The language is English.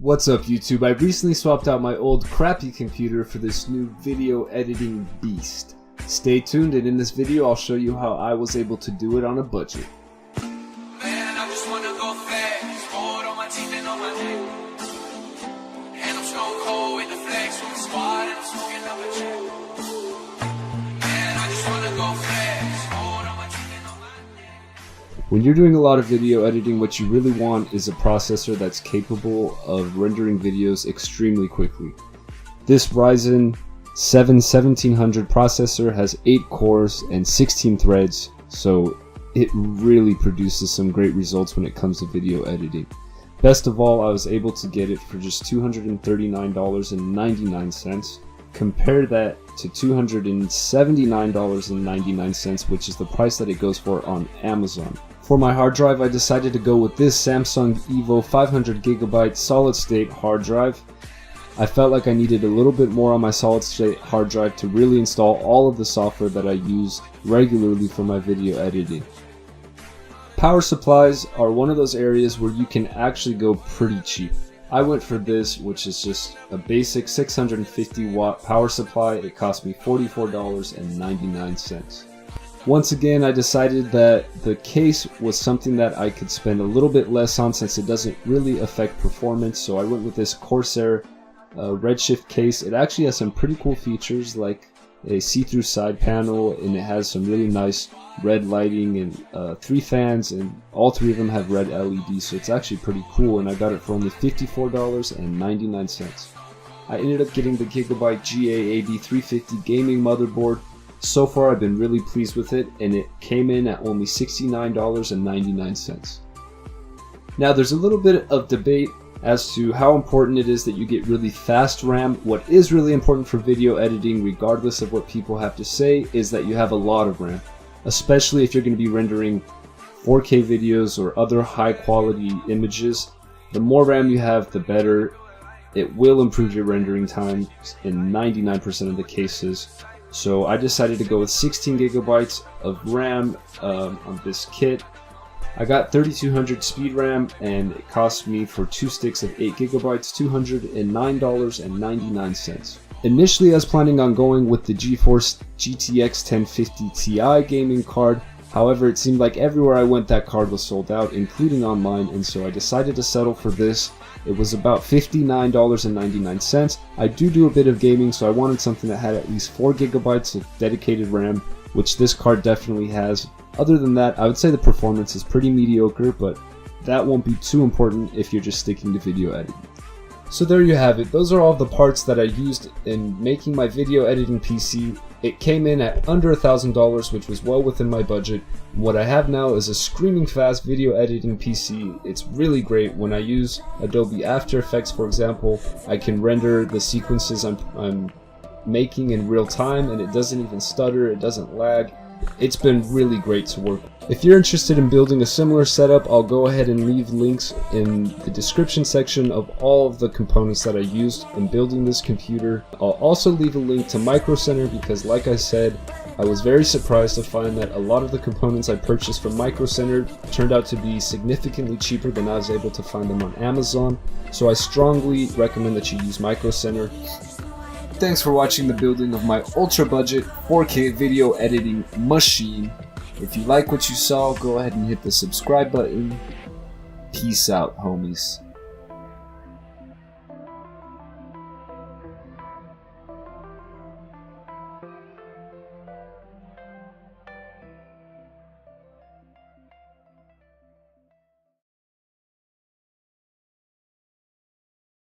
What's up YouTube? I recently swapped out my old crappy computer for this new video editing beast. Stay tuned, and in this video I'll show you how I was able to do it on a budget. Man, I just wanna go fast, hold on my teeth and on my neck. And I'm stone cold with the flex from the squad and I'm smoking up a check. Man, I just wanna go fast, hold on my teeth and on my neck. When you're doing a lot of video editing, what you really want is a processor that's capable of rendering videos extremely quickly. This Ryzen 7 1700 processor has 8 cores and 16 threads, so it really produces some great results when it comes to video editing. Best of all, I was able to get it for just $239.99. Compare that to $279.99, which is the price that it goes for on Amazon. For my hard drive, I decided to go with this Samsung Evo 500GB solid state hard drive. I felt like I needed a little bit more on my solid state hard drive to really install all of the software that I use regularly for my video editing. Power supplies are one of those areas where you can actually go pretty cheap. I went for this, which is just a basic 650 watt power supply. It cost me $44.99. Once again, I decided that the case was something that I could spend a little bit less on since it doesn't really affect performance, so I went with this Corsair Redshift case. It actually has some pretty cool features like a see-through side panel, and it has some really nice red lighting and 3 fans, and all 3 of them have red LEDs, so it's actually pretty cool, and I got it for only $54.99. I ended up getting the Gigabyte GAAD 350 gaming motherboard. So far I've been really pleased with it, and it came in at only $69.99. Now there's a little bit of debate as to how important it is that you get really fast RAM. What is really important for video editing, regardless of what people have to say, is that you have a lot of RAM, especially if you're going to be rendering 4K videos or other high quality images. The more RAM you have, the better. It will improve your rendering time in 99% of the cases. So I decided to go with 16 gigabytes of RAM on this kit. I got 3200 speed RAM, and it cost me for 2 sticks of 8 gigabytes $209.99. Initially I was planning on going with the GeForce GTX 1050 Ti gaming card. However, it seemed like everywhere I went that card was sold out, including online, and so I decided to settle for this. It was about $59.99. I do a bit of gaming, so I wanted something that had at least 4 gigabytes of dedicated RAM, which this card definitely has. Other than that, I would say the performance is pretty mediocre, but that won't be too important if you're just sticking to video editing. So there you have it. Those are all the parts that I used in making my video editing PC. It came in at under $1,000, which was well within my budget. What I have now is a screaming fast video editing PC. It's really great. When I use Adobe After Effects, for example, I can render the sequences I'm making in real time, and it doesn't even stutter, it doesn't lag. It's been really great to work with. If you're interested in building a similar setup, I'll go ahead and leave links in the description section of all of the components that I used in building this computer. I'll also leave a link to Micro Center because, like I said, I was very surprised to find that a lot of the components I purchased from Micro Center turned out to be significantly cheaper than I was able to find them on Amazon. So I strongly recommend that you use Micro Center. Thanks for watching the building of my ultra budget 4K video editing machine. If you like what you saw, go ahead and hit the subscribe button. Peace out, homies.